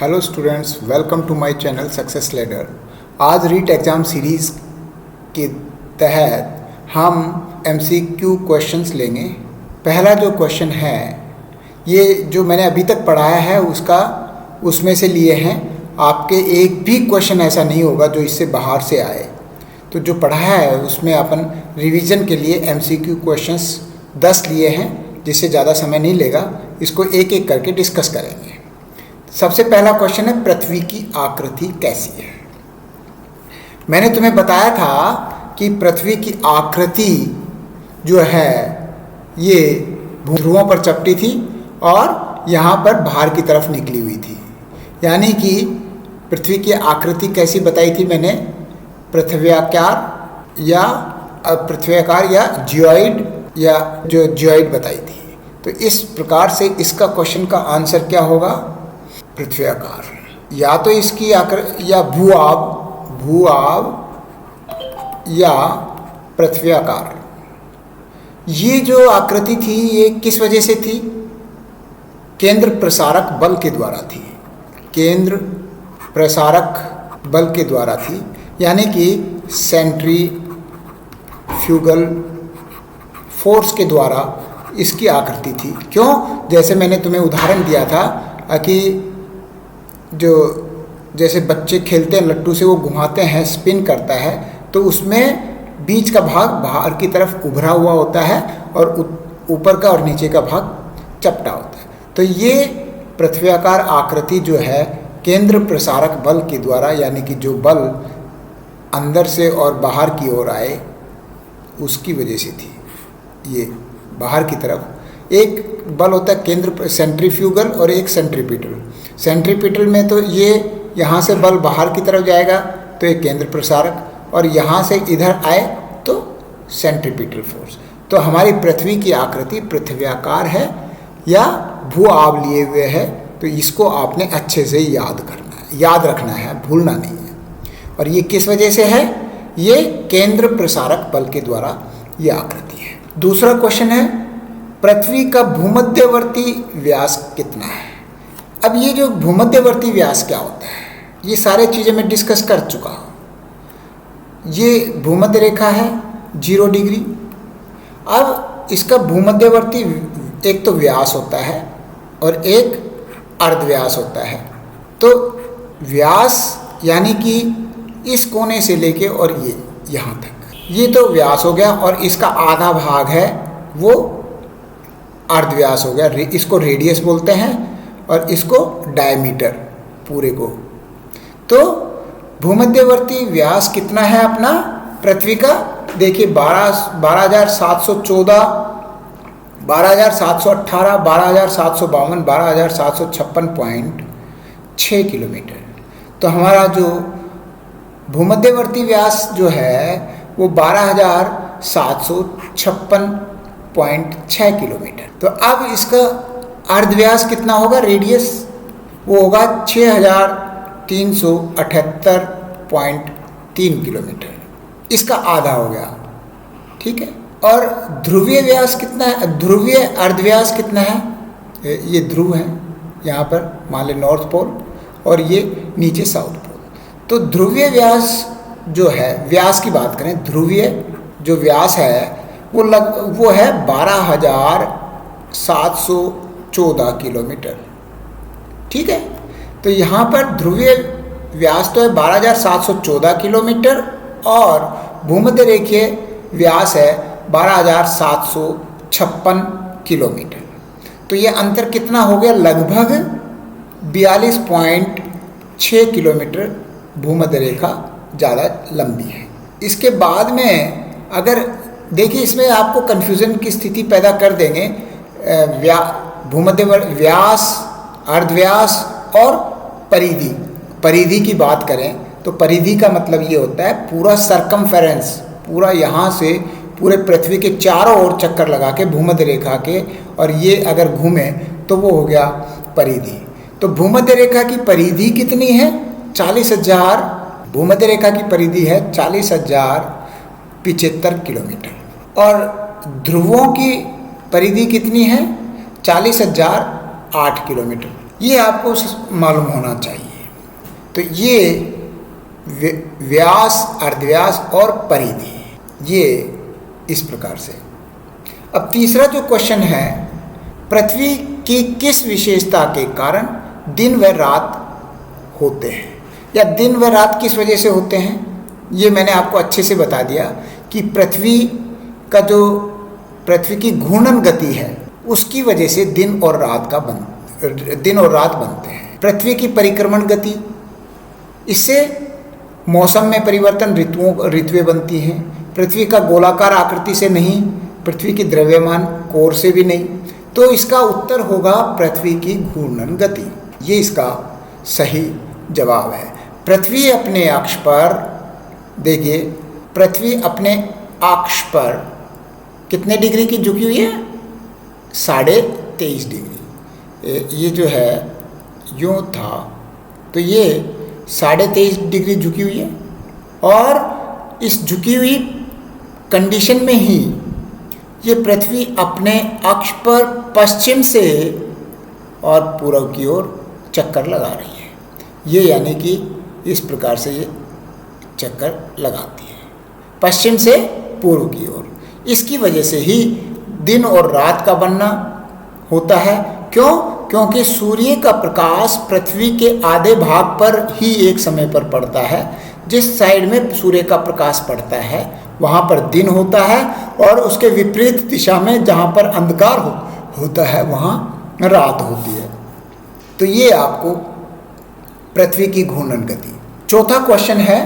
Hello students, welcome to my channel success ladder. आज REET exam series के तहत हम एमसीक्यू क्वेश्चंस लेंगे। पहला जो क्वेश्चन है, ये जो मैंने अभी तक पढ़ाया है उसमें से लिए हैं। आपके एक भी क्वेश्चन ऐसा नहीं होगा जो इससे बाहर से आए। तो जो पढ़ाया है उसमें अपन रिवीजन के लिए एमसीक्यू क्वेश्चंस 10 लिए हैं, जिससे ज़्यादा समय नहीं लेगा। इसको एक एक करके डिस्कस करेंगे। सबसे पहला क्वेश्चन है, पृथ्वी की आकृति कैसी है। मैंने तुम्हें बताया था कि पृथ्वी की आकृति जो है ये ध्रुवों पर चपटी थी और यहाँ पर बाहर की तरफ निकली हुई थी। यानी कि पृथ्वी की आकृति कैसी बताई थी मैंने, पृथ्व्याकार या जियोइड या जो जियोइड बताई थी। तो इस प्रकार से इसका क्वेश्चन का आंसर क्या होगा, पृथ्व्याकार। या तो इसकी या भू-आव या पृथ्व्याकार। ये जो आकृति थी ये किस वजह से थी, केंद्र प्रसारक बल के द्वारा थी। केंद्र प्रसारक बल के द्वारा थी, यानी कि सेंट्रीफ्यूगल फोर्स के द्वारा इसकी आकृति थी। क्यों, जैसे मैंने तुम्हें उदाहरण दिया था कि जैसे बच्चे खेलते हैं लट्टू से, वो घुमाते हैं, स्पिन करता है, तो उसमें बीच का भाग बाहर की तरफ उभरा हुआ होता है और ऊपर का और नीचे का भाग चपटा होता है। तो ये पृथ्व्याकार आकृति जो है केंद्र प्रसारक बल के द्वारा, यानी कि जो बल अंदर से और बाहर की ओर आए उसकी वजह से थी। ये बाहर की तरफ एक बल होता है केंद्र सेंट्रीफ्यूगल और एक सेंट्रीपिटल। सेंट्रीपिटल में तो ये यहाँ से बल बाहर की तरफ जाएगा तो एक केंद्र प्रसारक, और यहाँ से इधर आए तो सेंट्रीपिटल फोर्स। तो हमारी पृथ्वी की आकृति पृथ्व्याकार है या भू-आव लिए हुए है। तो इसको आपने अच्छे से याद रखना है, भूलना नहीं है। और ये किस वजह से है, ये केंद्र प्रसारक बल के द्वारा ये आकृति है। दूसरा क्वेश्चन है, पृथ्वी का भूमध्यवर्ती व्यास कितना है। अब ये जो भूमध्यवर्ती व्यास क्या होता है, ये सारे चीज़ें मैं डिस्कस कर चुका हूँ। ये भूमध्य रेखा है 0 डिग्री। अब इसका भूमध्यवर्ती एक तो व्यास होता है और एक अर्धव्यास होता है। तो व्यास यानी कि इस कोने से लेके और ये यहाँ तक, ये तो व्यास हो गया, और इसका आधा भाग है वो अर्धव्यास हो गया। इसको रेडियस बोलते हैं और इसको डायमीटर पूरे को। तो भूमध्यवर्ती व्यास कितना है अपना पृथ्वी का, देखिए 12,714, 12,718, 12,752, 12,756.6 किलोमीटर। तो हमारा जो भूमध्यवर्ती व्यास जो है वो 12,756.6 किलोमीटर। तो अब इसका अर्धव्यास कितना होगा, रेडियस, वो होगा 6,378.3 किलोमीटर। इसका आधा हो गया, ठीक है। और ध्रुवीय व्यास कितना है, ध्रुवीय अर्धव्यास कितना है, ये ध्रुव है यहाँ पर, मान लें नॉर्थ पोल, और ये नीचे साउथ पोल। तो ध्रुवीय व्यास जो है, व्यास की बात करें, ध्रुवीय जो व्यास है वो है 12,714 किलोमीटर, ठीक है। तो यहाँ पर ध्रुवीय व्यास तो है 12,714 किलोमीटर और भूमध्य रेखीय व्यास है 12,756 किलोमीटर। तो ये अंतर कितना हो गया, लगभग 42.6 किलोमीटर भूमध्य रेखा ज़्यादा लंबी है। इसके बाद में अगर देखिए, इसमें आपको कन्फ्यूज़न की स्थिति पैदा कर देंगे। भूमध्य व्यास, अर्धव्यास और परिधि की बात करें तो परिधि का मतलब ये होता है पूरा सरकमफेरेंस, पूरा यहाँ से पूरे पृथ्वी के चारों ओर चक्कर लगा के भूमध्य रेखा के, और ये अगर घूमे तो वो हो गया परिधि। तो भूमध्य रेखा की परिधि कितनी है, 40,000। भूमध्य रेखा की परिधि है 40,075 किलोमीटर, और ध्रुवों की परिधि कितनी है, 40,008 किलोमीटर। ये आपको मालूम होना चाहिए। तो ये व्यास, अर्धव्यास और परिधि, ये इस प्रकार से। अब तीसरा जो क्वेश्चन है, पृथ्वी की किस विशेषता के कारण दिन व रात होते हैं, या दिन व रात किस वजह से होते हैं। ये मैंने आपको अच्छे से बता दिया कि पृथ्वी की घूर्णन गति है, उसकी वजह से दिन और रात बनते हैं। पृथ्वी की परिक्रमण गति, इससे मौसम में परिवर्तन, ऋतुएं बनती हैं। पृथ्वी का गोलाकार आकृति से नहीं, पृथ्वी की द्रव्यमान कोर से भी नहीं। तो इसका उत्तर होगा पृथ्वी की घूर्णन गति। ये इसका सही जवाब है। पृथ्वी अपने अक्ष पर, देखिए, पृथ्वी अपने अक्ष पर कितने डिग्री की झुकी हुई है? 23.5 डिग्री। ये जो है यूँ था, तो ये 23.5 डिग्री झुकी हुई है, और इस झुकी हुई कंडीशन में ही ये पृथ्वी अपने अक्ष पर पश्चिम से और पूर्व की ओर चक्कर लगा रही है। ये यानी कि इस प्रकार से ये चक्कर लगाती है पश्चिम से पूर्व की ओर। इसकी वजह से ही दिन और रात का बनना होता है। क्यों? क्योंकि सूर्य का प्रकाश पृथ्वी के आधे भाग पर ही एक समय पर पड़ता है। जिस साइड में सूर्य का प्रकाश पड़ता है वहाँ पर दिन होता है, और उसके विपरीत दिशा में जहाँ पर अंधकार होता है वहाँ रात होती है। तो ये आपको पृथ्वी की घूर्णन गति। चौथा क्वेश्चन है,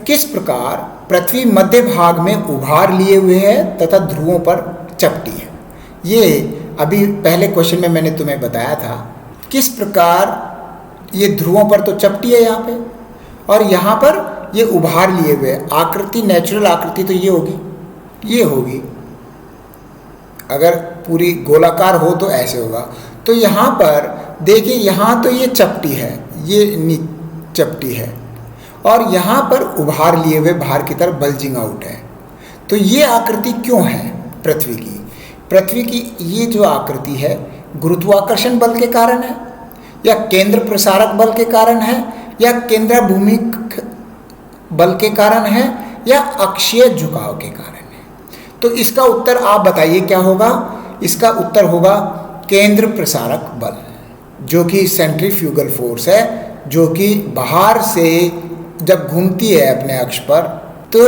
किस प्रकार पृथ्वी मध्य भाग में उभार लिए हुए है तथा ध्रुवों पर चपटी है। ये अभी पहले क्वेश्चन में मैंने तुम्हें बताया था, किस प्रकार ये ध्रुवों पर तो चपटी है यहाँ पे, और यहाँ पर ये उभार लिए हुए आकृति, नेचुरल आकृति तो ये होगी। अगर पूरी गोलाकार हो तो ऐसे होगा। तो यहाँ पर देखिए, यहाँ तो ये चपटी है, ये चपटी है, और यहाँ पर उभार लिए हुए बाहर की तरफ बल्जिंग आउट है। तो ये आकृति क्यों है पृथ्वी की? पृथ्वी की ये जो आकृति है गुरुत्वाकर्षण बल के कारण है, या केंद्र प्रसारक बल के कारण है, या केंद्राभूमिक बल के कारण है, या अक्षीय झुकाव के कारण है। तो इसका उत्तर आप बताइए क्या होगा? इसका उत्तर होगा केंद्र प्रसारक बल, जो कि सेंट्रीफ्यूगल फोर्स है, जो कि बाहर से जब घूमती है अपने अक्ष पर तो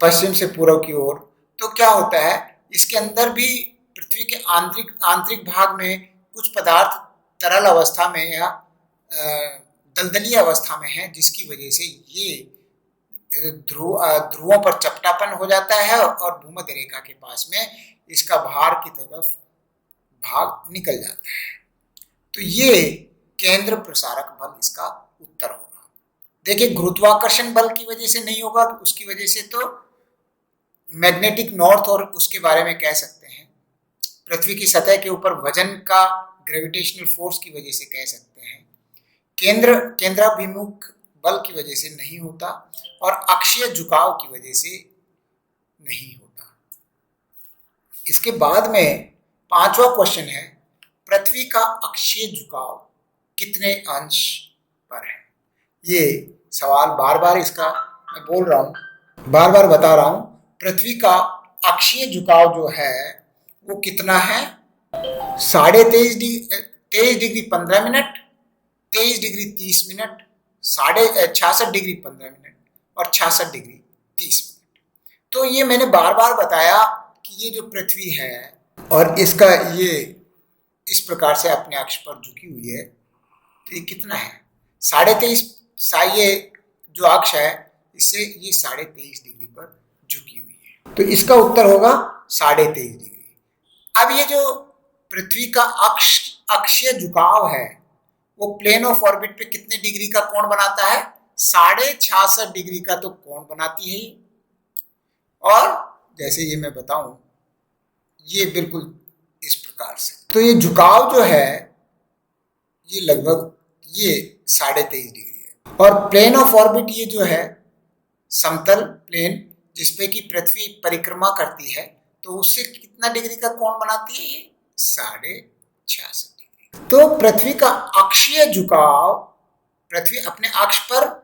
पश्चिम से पूर्व की ओर, तो क्या होता है, इसके अंदर भी पृथ्वी के आंतरिक भाग में कुछ पदार्थ तरल अवस्था में या दलदलीय अवस्था में है, जिसकी वजह से ये ध्रुवों पर चपटापन हो जाता है, और भूमध्य रेखा के पास में इसका बाहर की तरफ भाग निकल जाता है। तो ये केंद्र प्रसारक बल इसका उत्तर होगा। देखिए, गुरुत्वाकर्षण बल की वजह से नहीं होगा, उसकी वजह से तो मैग्नेटिक नॉर्थ और उसके बारे में कह सकते हैं। पृथ्वी की सतह के ऊपर वजन का ग्रेविटेशनल फोर्स की वजह से कह सकते हैं। केंद्राभिमुख बल की वजह से नहीं होता, और अक्षीय झुकाव की वजह से नहीं होता। इसके बाद में पांचवा क्वेश्चन है, पृथ्वी का अक्षीय झुकाव कितने अंश पर है। ये सवाल बार बार इसका मैं बोल रहा हूँ, बार बार बता रहा हूँ। पृथ्वी का अक्षीय झुकाव जो है वो कितना है? 23.5 degree 15 minute, 23 degree 30 minute, 66 degree 15 minute, और 66 डिग्री 30 मिनट। तो ये मैंने बार बार बताया कि ये जो पृथ्वी है और इसका ये इस प्रकार से अपने अक्ष पर झुकी हुई है, तो ये कितना है? 23.5। ये जो अक्ष है इससे ये 23.5 डिग्री पर झुकी हुई है, तो इसका उत्तर होगा 23.5 डिग्री। अब ये जो पृथ्वी का अक्षीय झुकाव है वो प्लेन ऑफ ऑर्बिट पे कितने डिग्री का कोण बनाता है? 66.5 डिग्री का तो कोण बनाती है। और जैसे ये मैं बताऊं, ये बिल्कुल इस प्रकार से, तो ये झुकाव जो है ये लगभग ये 23.5 डिग्री है। और प्लेन ऑफ ऑर्बिट ये जो है समतल प्लेन जिसपे कि पृथ्वी परिक्रमा करती है, तो उससे कितना डिग्री का कोण बनाती है? ये 66.5 डिग्री। तो पृथ्वी का अक्षीय झुकाव, पृथ्वी अपने अक्ष पर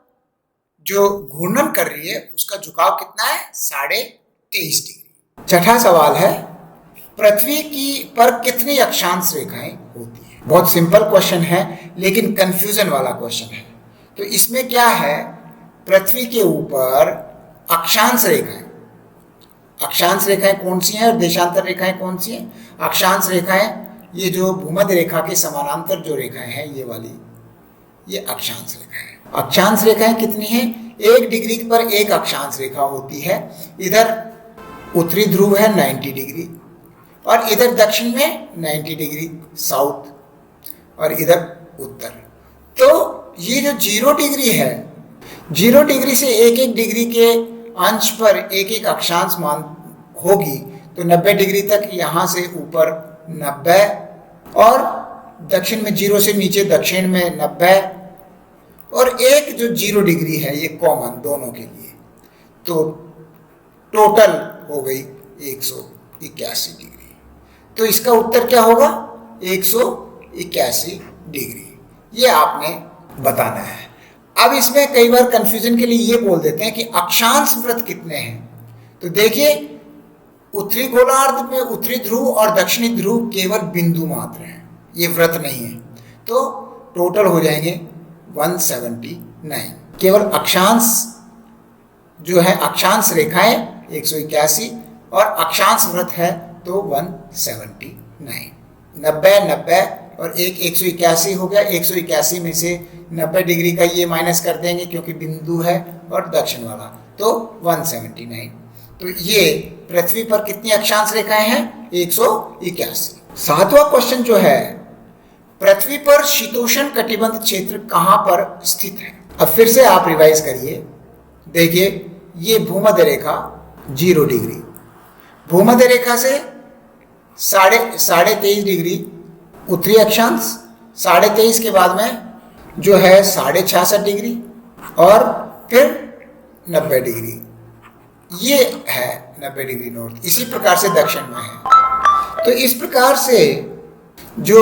जो घूर्णन कर रही है उसका झुकाव कितना है? 23.5 डिग्री। छठा सवाल है, पृथ्वी की पर कितनी अक्षांश रेखाएं होती है? बहुत सिंपल क्वेश्चन है लेकिन कंफ्यूजन वाला क्वेश्चन है। तो इसमें क्या है, पृथ्वी के ऊपर अक्षांश रेखाएं, अक्षांश रेखाएं कौन सी हैं और देशांतर रेखाएं कौन सी हैं? अक्षांश रेखाएं ये जो भूमध्य रेखा के समानांतर जो रेखाएं हैं ये वाली, ये अक्षांश रेखाएं। अक्षांश रेखाएं कितनी हैं? 1 डिग्री पर एक अक्षांश रेखा होती है। इधर उत्तरी ध्रुव है 90 डिग्री और इधर दक्षिण में 90 डिग्री साउथ और इधर उत्तर। तो ये जो 0 डिग्री है, 0 डिग्री से 1-1 डिग्री के अंश पर एक एक अक्षांश मान होगी। तो 90 डिग्री तक यहाँ से ऊपर 90 और दक्षिण में 0 से नीचे दक्षिण में 90 और एक जो 0 डिग्री है ये कॉमन दोनों के लिए। तो टोटल हो गई 181 डिग्री। तो इसका उत्तर क्या होगा? 181 डिग्री। ये आपने बताना है। अब इसमें कई बार कंफ्यूजन के लिए ये बोल देते हैं कि अक्षांश वृत्त कितने हैं। तो देखिए, उत्तरी गोलार्ध में उत्तरी ध्रुव और दक्षिणी ध्रुव केवल बिंदु मात्र हैं, ये वृत्त नहीं है। तो टोटल हो जाएंगे 179। केवल अक्षांश जो है, अक्षांश रेखाएं 181 और अक्षांश वृत्त है तो 179। 90 और 181 हो गया। 181 में से 90 डिग्री का ये माइनस कर देंगे क्योंकि बिंदु है और दक्षिण वाला, तो 179। तो ये पृथ्वी पर कितनी अक्षांश रेखाएं हैं? 181। 7वां क्वेश्चन जो है, पृथ्वी पर शीतोष्ण कटिबंध क्षेत्र कहां पर स्थित है? अब फिर से आप रिवाइज करिए। देखिए, ये भूमध्य रेखा 0 डिग्री, भूमध्य रेखा से 23.5 डिग्री उत्तरी अक्षांश, 23.5 के बाद में जो है 66.5 डिग्री और फिर 90 डिग्री, ये है 90 डिग्री नॉर्थ। इसी प्रकार से दक्षिण में है। तो इस प्रकार से जो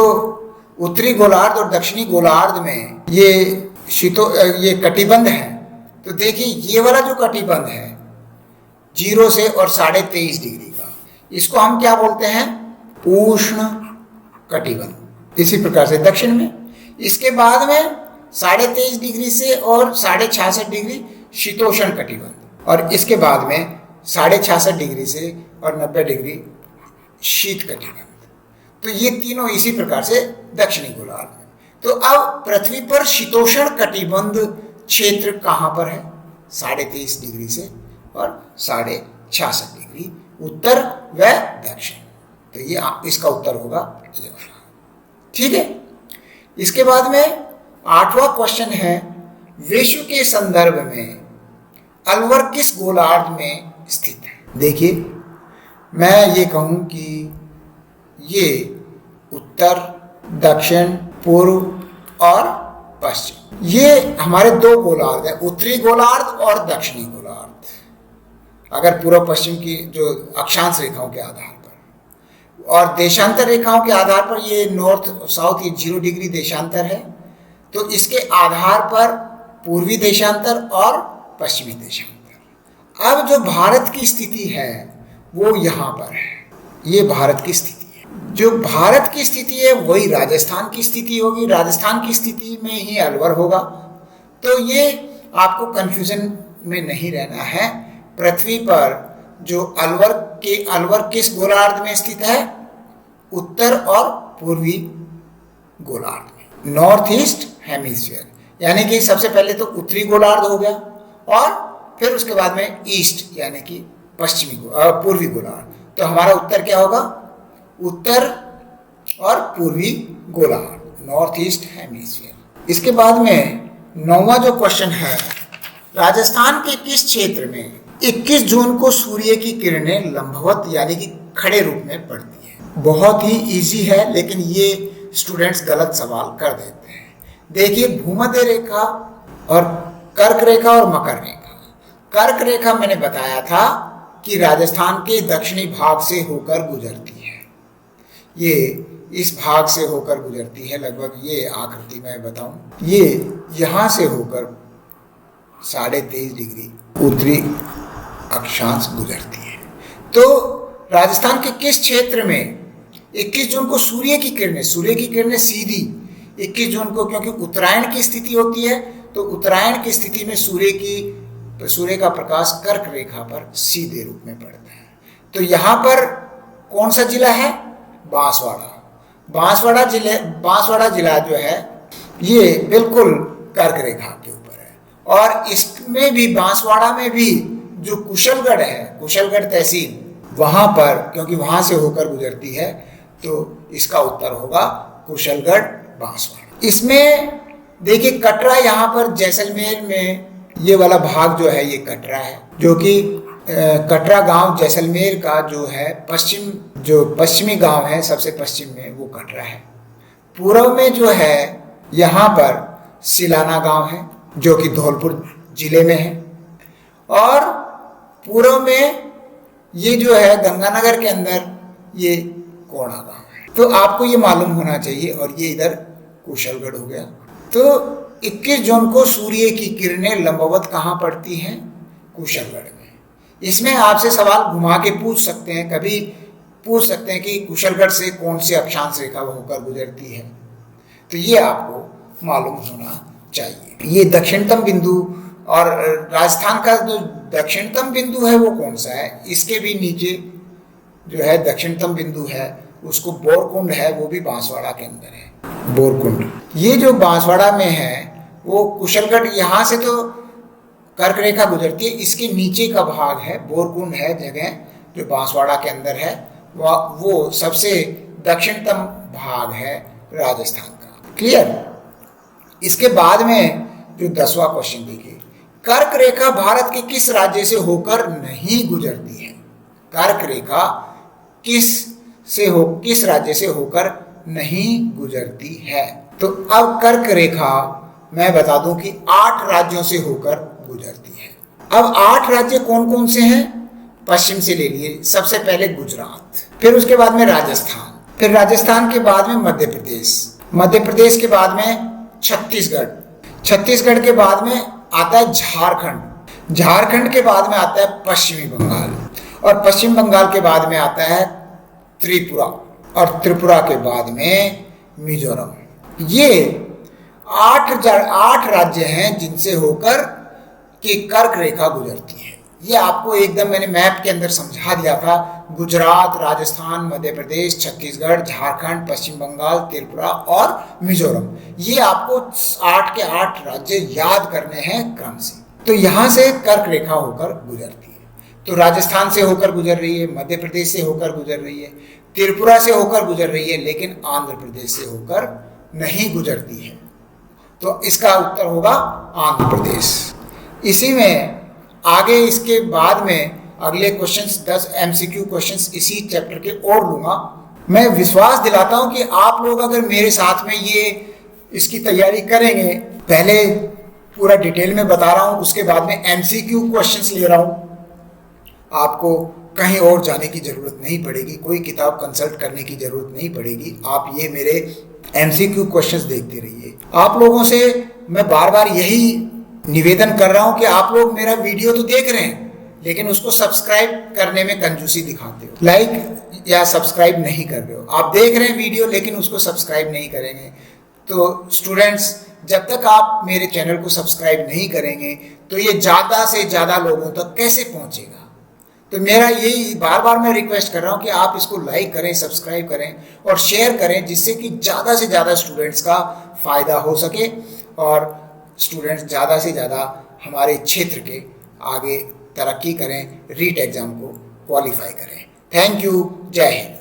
उत्तरी गोलार्ध और दक्षिणी गोलार्ध में ये कटिबंध है। तो देखिए, ये वाला जो कटिबंध है 0 से और 23.5 डिग्री का, इसको हम क्या बोलते हैं? उष्ण कटिबंध। इसी प्रकार से दक्षिण में, इसके बाद में 23.5 डिग्री से और 66.5 डिग्री शीतोष्ण कटिबंध और इसके बाद में 66.5 डिग्री से और 90 डिग्री शीत कटिबंध। तो ये तीनों इसी प्रकार से दक्षिणी गोलार्ध में। तो अब पृथ्वी पर शीतोष्ण कटिबंध क्षेत्र कहाँ पर है? 23.5 डिग्री से और 66.5 डिग्री उत्तर व दक्षिण। तो ये इसका उत्तर होगा ये वाला। ठीक है। इसके बाद में 8वां क्वेश्चन है, विश्व के संदर्भ में अलवर किस गोलार्ध में स्थित है? देखिए, मैं ये कहूँ कि ये उत्तर, दक्षिण, पूर्व और पश्चिम, ये हमारे 2 गोलार्ध है, उत्तरी गोलार्ध और दक्षिणी गोलार्ध। अगर पूर्व पश्चिम की जो अक्षांश रेखाओं के आधार पर और देशांतर रेखाओं के आधार पर, ये नॉर्थ साउथ, ये 0 डिग्री देशांतर है। तो इसके आधार पर पूर्वी देशांतर और पश्चिमी देशांतर। अब जो भारत की स्थिति है वो यहाँ पर है, ये भारत की स्थिति है। जो भारत की स्थिति है वही राजस्थान की स्थिति होगी, राजस्थान की स्थिति में ही अलवर होगा। तो ये आपको कंफ्यूजन में नहीं रहना है। पृथ्वी पर जो अलवर किस गोलार्ध में स्थित है? उत्तर और पूर्वी गोलार्ध में, नॉर्थ ईस्ट हेमिस्फीयर। यानी कि सबसे पहले तो उत्तरी गोलार्ध हो गया और फिर उसके बाद में ईस्ट यानी कि पूर्वी गोलार्ध। तो हमारा उत्तर क्या होगा? उत्तर और पूर्वी गोलार्ध, नॉर्थ ईस्ट हेमिस्फीयर। इसके बाद में 9वां जो क्वेश्चन है, राजस्थान के किस क्षेत्र में 21 जून को सूर्य की किरणें लंबवत यानी कि खड़े रूप में पड़ती है? बहुत ही इजी है, लेकिन ये स्टूडेंट्स गलत सवाल कर देते हैं। देखिए, भूमध्य रेखा और कर्क रेखा और मकर रेखा। कर्क रेखा मैंने बताया था कि राजस्थान के दक्षिणी भाग से होकर गुजरती है। ये इस भाग से होकर गुजरती है, लगभग ये आकृति में बताऊं, ये यहाँ से होकर 23.5 डिग्री उत्तरी अक्षांश गुजरती है। तो राजस्थान के किस क्षेत्र में 21 जून को सूर्य की किरणें सीधी 21 जून को, क्योंकि उत्तरायण की स्थिति होती है, तो उत्तरायण की स्थिति में सूर्य का प्रकाश कर्क रेखा पर सीधे रूप में पड़ता है। तो यहाँ पर कौन सा जिला है? बांसवाड़ा जिला जो है ये बिल्कुल कर्क रेखा के ऊपर है। और इसमें भी, बांसवाड़ा में भी जो कुशलगढ़ तहसील, वहां पर, क्योंकि वहां से होकर गुजरती है, तो इसका उत्तर होगा कुशलगढ़ बांसवाड़ा। इसमें देखिए कटरा, यहाँ पर जैसलमेर में ये वाला भाग जो है ये कटरा है, जो कि कटरा गांव जैसलमेर का जो है पश्चिमी गांव है, सबसे पश्चिम में वो कटरा है। पूर्व में जो है यहाँ पर सिलाना गांव है, जो कि धौलपुर जिले में है। और पूर्व में ये जो है गंगानगर के अंदर ये कोड़ा गांव है। तो आपको ये मालूम होना चाहिए। और ये इधर कुशलगढ़ हो गया। तो 21 जून को सूर्य की किरणें लंबवत कहाँ पड़ती हैं? कुशलगढ़ में। इसमें आपसे सवाल घुमा के पूछ सकते हैं, कभी पूछ सकते हैं कि कुशलगढ़ से कौन सी अक्षांश रेखा होकर गुजरती है, तो ये आपको मालूम होना चाहिए। ये दक्षिणतम बिंदु, और राजस्थान का जो दक्षिणतम बिंदु है वो कौन सा है? इसके भी नीचे जो है दक्षिणतम बिंदु है, उसको बोरकुंड है, वो भी बांसवाड़ा के अंदर है, बोरकुंड। ये जो बांसवाड़ा में है वो कुशलगढ़, यहाँ से तो कर्क रेखा गुजरती है, इसके नीचे का भाग है, बोरकुंड है जगह जो बांसवाड़ा के अंदर है, वो सबसे दक्षिणतम भाग है राजस्थान का। क्लियर? इसके बाद में जो 10वां क्वेश्चन देखिए, कर्क रेखा भारत के किस राज्य से होकर नहीं गुजरती है? कर्क रेखा किस राज्य से होकर नहीं गुजरती है? तो अब कर्क रेखा मैं बता दूं कि 8 राज्यों से होकर गुजरती है। अब 8 राज्य कौन कौन से हैं? पश्चिम से ले लिए, सबसे पहले गुजरात, फिर उसके बाद में राजस्थान, फिर राजस्थान के बाद में मध्य प्रदेश के बाद में छत्तीसगढ़ के बाद में आता है झारखंड के बाद में आता है पश्चिमी बंगाल, और पश्चिम बंगाल के बाद में आता है त्रिपुरा, और त्रिपुरा के बाद में मिजोरम। ये 8 राज्य हैं जिनसे होकर कि कर्क रेखा गुजरती है। ये आपको एकदम मैंने मैप के अंदर समझा दिया था। गुजरात, राजस्थान, मध्य प्रदेश, छत्तीसगढ़, झारखंड, पश्चिम बंगाल, त्रिपुरा और मिजोरम, ये आपको 8 के 8 राज्य याद करने हैं क्रम से। तो यहाँ से कर्क रेखा होकर गुजरती है। तो राजस्थान से होकर गुजर रही है, मध्य प्रदेश से होकर गुजर रही है, त्रिपुरा से होकर गुजर रही है, लेकिन आंध्र प्रदेश से होकर नहीं गुजरती है। तो इसका उत्तर होगा आंध्र प्रदेश। इसी में आगे इसके बाद में अगले क्वेश्चंस 10 MCQ क्वेश्चंस इसी चैप्टर के और लूंगा। मैं विश्वास दिलाता हूं कि आप लोग अगर मेरे साथ में ये इसकी तैयारी करेंगे, पहले पूरा डिटेल में बता रहा हूं, उसके बाद में MCQ क्वेश्चंस ले रहा हूं, आपको कहीं और जाने की ज़रूरत नहीं पड़ेगी, कोई किताब कंसल्ट करने की ज़रूरत नहीं पड़ेगी। आप ये मेरे MCQ क्वेश्चंस देखते रहिए। आप लोगों से मैं बार बार यही निवेदन कर रहा हूं कि आप लोग मेरा वीडियो तो देख रहे हैं, लेकिन उसको सब्सक्राइब करने में कंजूसी दिखाते हो, लाइक या सब्सक्राइब नहीं कर रहे हो। आप देख रहे हैं वीडियो लेकिन उसको सब्सक्राइब नहीं करेंगे। तो स्टूडेंट्स, जब तक आप मेरे चैनल को सब्सक्राइब नहीं करेंगे तो ये ज़्यादा से ज़्यादा लोगों तक कैसे पहुँचेगा? तो मेरा यही बार बार मैं रिक्वेस्ट कर रहा हूँ कि आप इसको लाइक करें, सब्सक्राइब करें और शेयर करें, जिससे कि ज़्यादा से ज़्यादा स्टूडेंट्स का फ़ायदा हो सके और स्टूडेंट्स ज़्यादा से ज़्यादा हमारे क्षेत्र के आगे तरक्की करें, रीट एग्ज़ाम को क्वालिफाई करें। Thank you. जय हिंद।